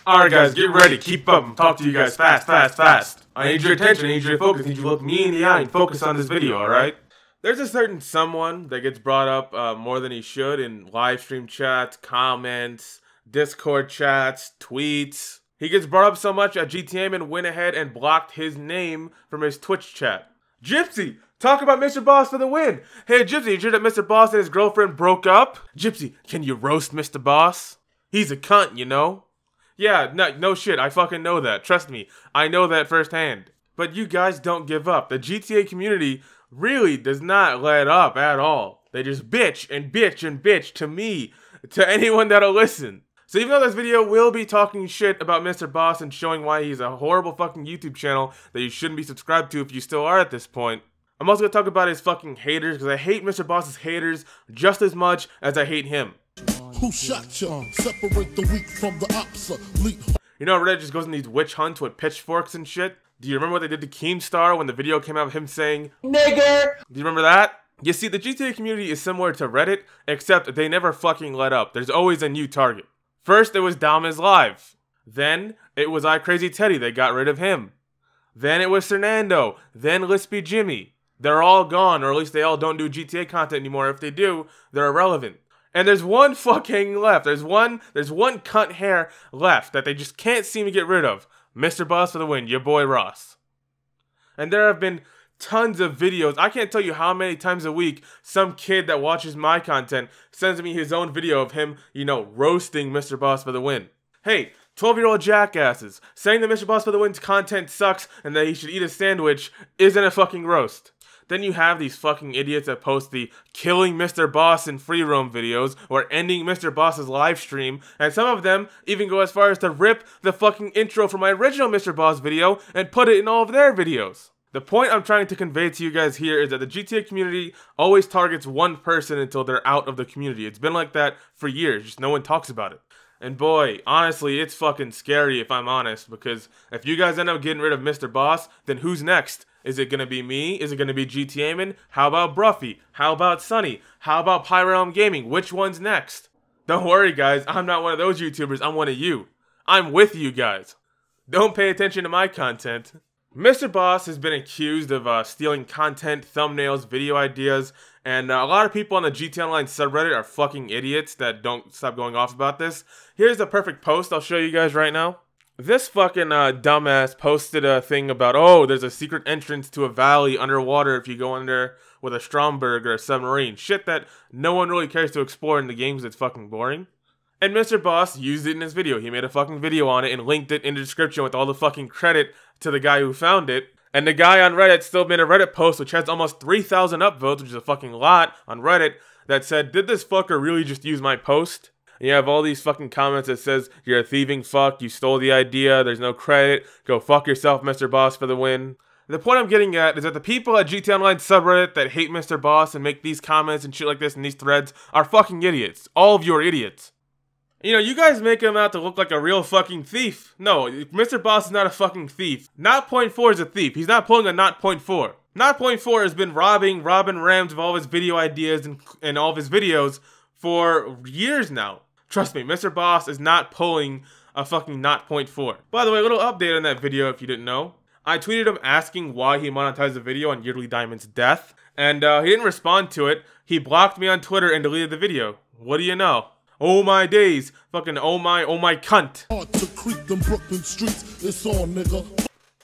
Alright guys, get ready, keep up, I'm talking to you guys fast. I need your attention, I need you to focus, I need you to look me in the eye and focus on this video, alright? There's a certain someone that gets brought up more than he should in live stream chats, comments, Discord chats, tweets. He gets brought up so much that GTAman went ahead and blocked his name from his Twitch chat. Gypsy! Talk about Mr. Boss for the win! Hey Gypsy, you heard that Mr. Boss and his girlfriend broke up? Gypsy, can you roast Mr. Boss? He's a cunt, you know? Yeah, no shit, I fucking know that. Trust me, I know that firsthand. But you guys don't give up. The GTA community really does not let up at all. They just bitch and bitch and bitch to me, to anyone that'll listen. So even though this video will be talking shit about Mr. Boss and showing why he's a horrible fucking YouTube channel that you shouldn't be subscribed to if you still are at this point, I'm also gonna talk about his fucking haters, because I hate Mr. Boss's haters just as much as I hate him. Who shot you? Separate the weak from the obsolete. You know, Reddit just goes on these witch hunts with pitchforks and shit. Do you remember what they did to Keemstar when the video came out of him saying, "Nigger"? Do you remember that? You see, the GTA community is similar to Reddit, except they never fucking let up. There's always a new target. First, it was Dom is Live. Then, it was iCrazyTeddy. They got rid of him. Then it was Fernando. Then Lispy Jimmy. They're all gone, or at least they all don't do GTA content anymore. If they do, they're irrelevant. And there's one fucking left. There's one cunt hair left that they just can't seem to get rid of. Mr. Boss for the win, your boy Ross. And there have been tons of videos. I can't tell you how many times a week some kid that watches my content sends me his own video of him, you know, roasting Mr. Boss for the win. Hey, 12-year-old jackasses, saying that Mr. Boss for the win's content sucks and that he should eat a sandwich isn't a fucking roast. Then you have these fucking idiots that post the killing Mr. Boss in free roam videos or ending Mr. Boss's live stream, and some of them even go as far as to rip the fucking intro from my original Mr. Boss video and put it in all of their videos. The point I'm trying to convey to you guys here is that the GTA community always targets one person until they're out of the community. It's been like that for years, just no one talks about it. And boy, honestly, it's fucking scary if I'm honest, because if you guys end up getting rid of Mr. Boss, then who's next? Is it gonna be me? Is it gonna be GTAman? How about Broughy? How about Sunny? How about Pyrealm Gaming? Which one's next? Don't worry guys, I'm not one of those YouTubers, I'm one of you. I'm with you guys. Don't pay attention to my content. Mr. Boss has been accused of stealing content, thumbnails, video ideas, and a lot of people on the GTA Online subreddit are fucking idiots that don't stop going off about this. Here's the perfect post I'll show you guys right now. This fucking dumbass posted a thing about, oh, there's a secret entrance to a valley underwater if you go under with a Stromberg or a submarine. Shit that no one really cares to explore in the game because it's fucking boring. And Mr. Boss used it in his video. He made a fucking video on it and linked it in the description with all the fucking credit to the guy who found it. And the guy on Reddit still made a Reddit post which has almost 3,000 upvotes, which is a fucking lot on Reddit, that said, did this fucker really just use my post? And you have all these fucking comments that says, you're a thieving fuck, you stole the idea, there's no credit, go fuck yourself, Mr. Boss, for the win. The point I'm getting at is that the people at GTA Online subreddit that hate Mr. Boss and make these comments and shit like this in these threads are fucking idiots. All of you are idiots. You know, you guys make him out to look like a real fucking thief. No, Mr. Boss is not a fucking thief. Not point 4 is a thief. He's not pulling a not point 4. Not point 4 has been robbing Rams of all of his video ideas and all of his videos for years now. Trust me, Mr. Boss is not pulling a fucking not point 4. By the way, a little update on that video if you didn't know. I tweeted him asking why he monetized the video on Yearly Diamond's death, and he didn't respond to it. He blocked me on Twitter and deleted the video. What do you know? Oh my days. Fucking oh my cunt. To creep them Brooklyn streets, it's on, nigga.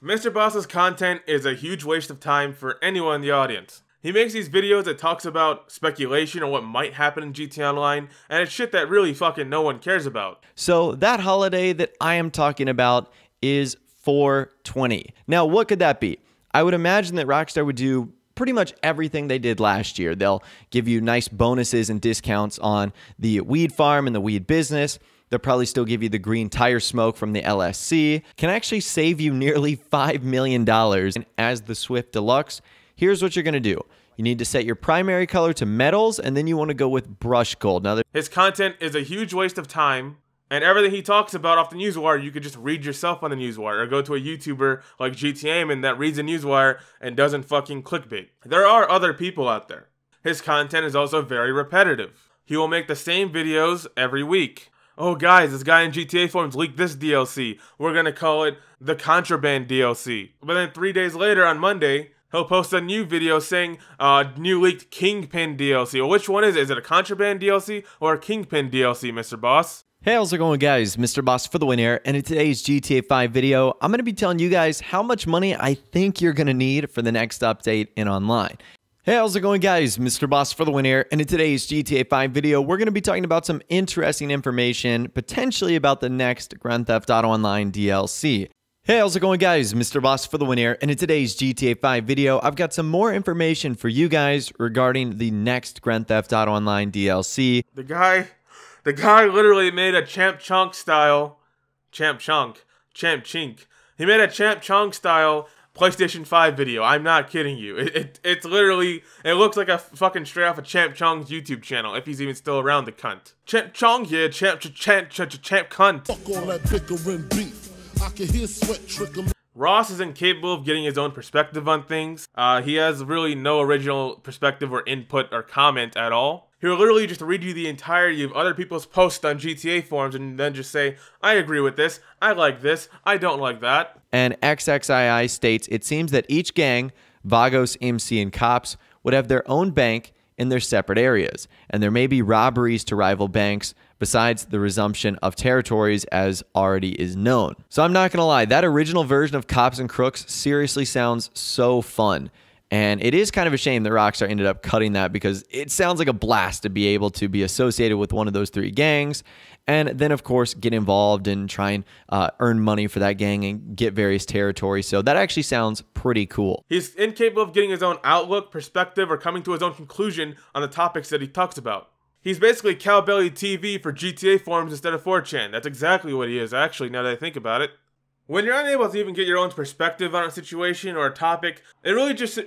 Mr. Boss's content is a huge waste of time for anyone in the audience. He makes these videos that talks about speculation or what might happen in GTA Online, and it's shit that really fucking no one cares about. So that holiday that I am talking about is 420. Now, what could that be? I would imagine that Rockstar would do pretty much everything they did last year. They'll give you nice bonuses and discounts on the weed farm and the weed business. They'll probably still give you the green tire smoke from the LSC. Can actually save you nearly $5 million. And as the Swift Deluxe, here's what you're going to do. You need to set your primary color to metals, and then you want to go with brush gold. Now, his content is a huge waste of time, and everything he talks about off the newswire, you could just read yourself on the newswire, or go to a YouTuber like GTAman that reads the newswire and doesn't fucking clickbait. There are other people out there. His content is also very repetitive. He will make the same videos every week. oh guys, this guy in GTA forums leaked this DLC. We're gonna call it the Contraband DLC. But then 3 days later on Monday, he'll post a new video saying, new leaked Kingpin DLC. Well, which one is it? Is it a Contraband DLC or a Kingpin DLC, Mr. Boss? Hey, how's it going, guys? Mr. Boss for the win here, and in today's GTA 5 video, I'm going to be telling you guys how much money I think you're going to need for the next update in online. Hey, how's it going, guys? Mr. Boss for the win here, and in today's GTA 5 video, we're going to be talking about some interesting information, potentially about the next Grand Theft Auto Online DLC. Hey, how's it going, guys? Mr. Boss for the win here, and in today's GTA 5 video, I've got some more information for you guys regarding the next Grand Theft Auto Online DLC. The guy literally made a Champ Chunk style, he made a Champ Chunk style PlayStation 5 video. I'm not kidding you. It's literally, it looks like a fucking straight off of Champ Chung's YouTube channel, if he's even still around, the cunt. Champ Chung here, champ cunt. Fuck all that bickering beef. I can hear sweat trickling. Ross is incapable of getting his own perspective on things. He has really no original perspective or input or comment at all. He'll literally just read you the entirety of other people's posts on GTA forums and then just say, I agree with this, I like this, I don't like that. And XXII states, it seems that each gang, Vagos, MC, and Cops, would have their own bank in their separate areas, and there may be robberies to rival banks besides the resumption of territories as already is known. So I'm not gonna lie, that original version of Cops and Crooks seriously sounds so fun. And it is kind of a shame that Rockstar ended up cutting that because it sounds like a blast to be able to be associated with one of those three gangs and then, of course, get involved and try and earn money for that gang and get various territories. So that actually sounds pretty cool. He's incapable of getting his own outlook, perspective, or coming to his own conclusion on the topics that he talks about. He's basically Cowbelly TV for GTA forums instead of 4chan. That's exactly what he is, actually, now that I think about it. When you're unable to even get your own perspective on a situation or a topic, it really just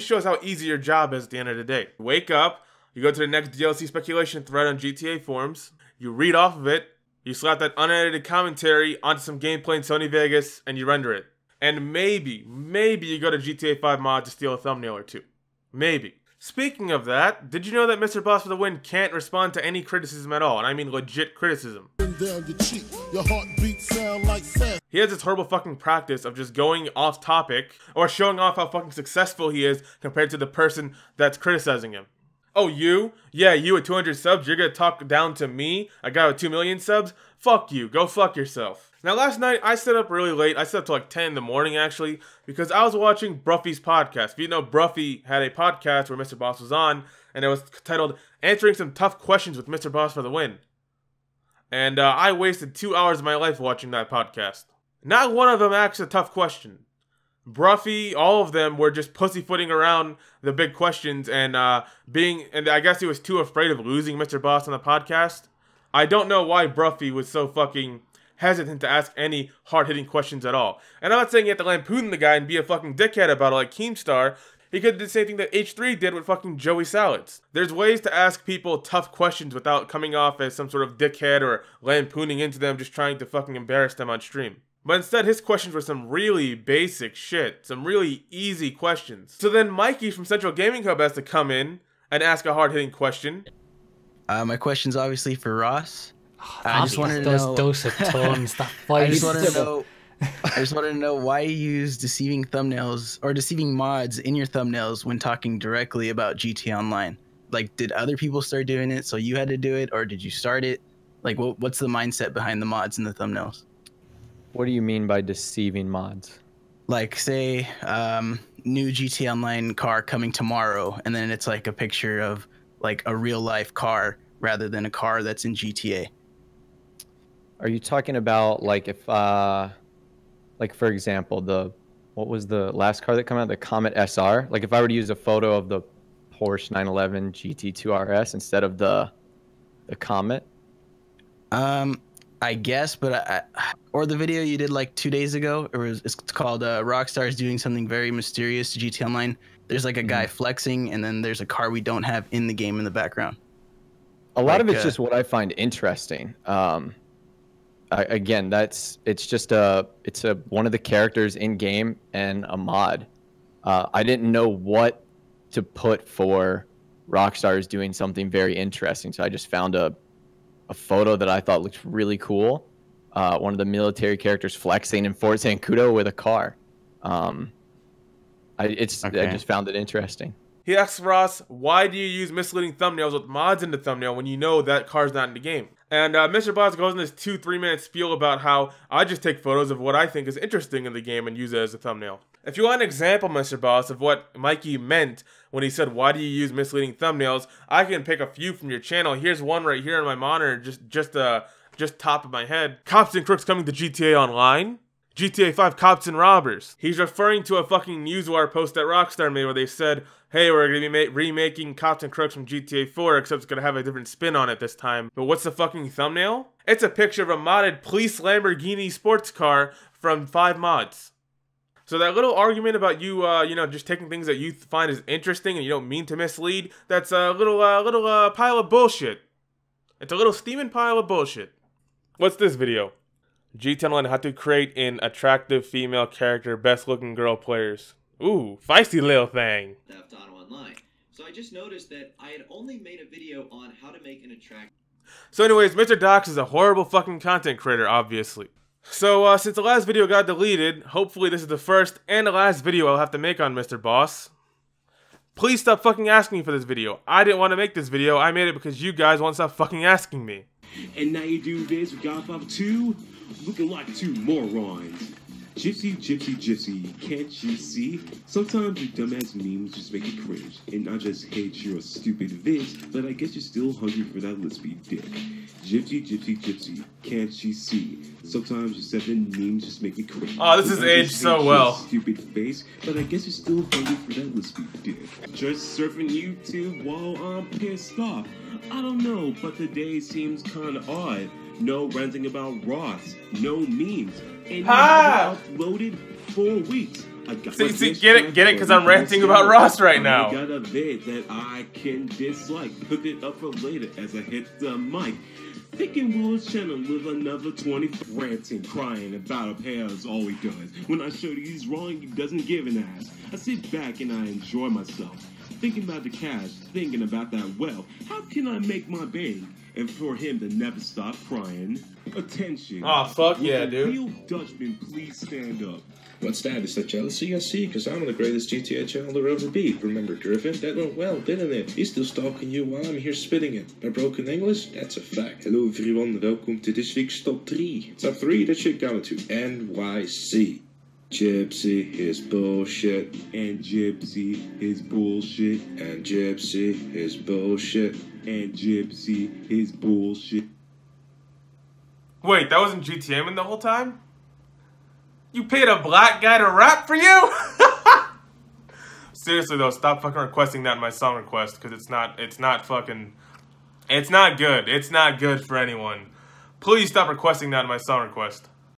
shows how easy your job is at the end of the day. You wake up, you go to the next DLC speculation thread on GTA forums, you read off of it, you slap that unedited commentary onto some gameplay in Sony Vegas, and you render it. And maybe you go to GTA 5 mod to steal a thumbnail or two. Maybe. Speaking of that, did you know that Mr. Boss for the win can't respond to any criticism at all? And I mean legit criticism. Down your cheek, your heartbeat sound like sand. He has this horrible fucking practice of just going off topic or showing off how fucking successful he is compared to the person that's criticizing him. Oh, you? Yeah, you at 200 subs, you're gonna talk down to me, a guy with 2 million subs? Fuck you, go fuck yourself. Now last night, I stayed up really late, I stayed up till like 10 in the morning actually, because I was watching Broughy's podcast. If you know, Broughy had a podcast where Mr. Boss was on, and it was titled, Answering Some Tough Questions with Mr. Boss for the Win. And I wasted 2 hours of my life watching that podcast. Not one of them asked a tough question. Broughy, all of them were just pussyfooting around the big questions and and I guess he was too afraid of losing Mr. Boss on the podcast. I don't know why Broughy was so fucking hesitant to ask any hard-hitting questions at all. And I'm not saying you have to lampoon the guy and be a fucking dickhead about it like Keemstar. He could do the same thing that H3 did with fucking Joey Salads. There's ways to ask people tough questions without coming off as some sort of dickhead or lampooning into them just trying to fucking embarrass them on stream. But instead, his questions were some really basic shit. Some really easy questions. So then Mikey from Central Gaming Hub has to come in and ask a hard-hitting question. My question's obviously for Ross. I just wanted to know. Those tones, that I just wanted to know why you use deceiving thumbnails or deceiving mods in your thumbnails when talking directly about GTA Online. Like, did other people start doing it, so you had to do it, or did you start it? Like, what's the mindset behind the mods in the thumbnails? What do you mean by deceiving mods? Like, say, new GTA Online car coming tomorrow, and then it's like a picture of like a real life car rather than a car that's in GTA. Are you talking about like if, like for example, what was the last car that came out, the Comet SR? Like if I were to use a photo of the Porsche 911 GT2 RS instead of the Comet? I guess, but or the video you did like 2 days ago, it's called Rockstar is doing something very mysterious to GT Online. There's like a guy flexing, and then there's a car we don't have in the game in the background. A lot of it's just what I find interesting. Again, it's one of the characters in game and a mod. I didn't know what to put for Rockstar is doing something very interesting, so I just found a a photo that I thought looked really cool. One of the military characters flexing in Fort Zancudo with a car. I just found it interesting. He asks Ross, why do you use misleading thumbnails with mods in the thumbnail when you know that car's not in the game? And MrBoss goes in this 2-3 minute spiel about how I just take photos of what I think is interesting in the game and use it as a thumbnail. If you want an example, MrBoss, of what Mikey meant when he said, why do you use misleading thumbnails, I can pick a few from your channel. Here's one right here on my monitor, just top of my head. Cops and crooks coming to GTA Online. GTA 5 Cops and Robbers. He's referring to a fucking Newswire post that Rockstar made where they said, hey, we're going to be remaking Cops and Crooks from GTA 4, except it's going to have a different spin on it this time. But what's the fucking thumbnail? It's a picture of a modded police Lamborghini sports car from 5 mods. So that little argument about you, just taking things that you find is interesting and you don't mean to mislead, that's a little pile of bullshit. It's a little steaming pile of bullshit. What's this video? GTA Online how to create an attractive female character, best looking girl players. Ooh, feisty little thing. Theft on online. So I just noticed that I had only made a video on how to make an attractive. So anyways, Mr. Dox is a horrible fucking content creator, obviously. So since the last video got deleted, hopefully this is the first and the last video I'll have to make on Mr. Boss. Please stop fucking asking me for this video. I didn't want to make this video. I made it because you guys won't stop fucking asking me. And now you do this with Godfather 2, looking like 2 morons. Gypsy, Gypsy, Gypsy, can't you see? Sometimes your dumbass memes just make you cringe. And I just hate your stupid vids, but I guess you're still hungry for that lispy dick. Gypsy, Gypsy, Gypsy, can't you see? Sometimes your 7 memes just make me cringe. Oh, this is aged so well. Stupid face, but I guess you're still hungry for that lispy dick. Just surfing YouTube while I'm pissed off. I don't know, but the day seems kinda odd. No ranting about Ross, no memes, and uploaded 4 weeks. I got see, get it, because I'm ranting about Ross right now. I got a vid that I can dislike. Put it up for later as I hit the mic. Thinking Will's channel live another 20 ranting, crying about a pair is all he does. When I show you he's wrong, he doesn't give an ass. I sit back and I enjoy myself. Thinking about the cash, thinking about that well. How can I make my bank? And for him to never stop crying. Attention. Oh, fuck yeah, dude. Real Dutchman, please stand up. What's that? Is that jealousy I see? Because I'm the greatest GTA channel there ever be. Remember Griffin? That went well, didn't it? He's still stalking you while I'm here spitting it. My broken English? That's a fact. Hello everyone, welcome to this week's top 3. Top 3, that shit going to NYC. Gypsy is bullshit. And Gypsy is bullshit. And Gypsy is bullshit. And Gypsy is bullshit. Wait, that wasn't GTM the whole time? You paid a black guy to rap for you? Seriously though, stop fucking requesting that in my song request, because it's not good. It's not good for anyone. Please stop requesting that in my song request.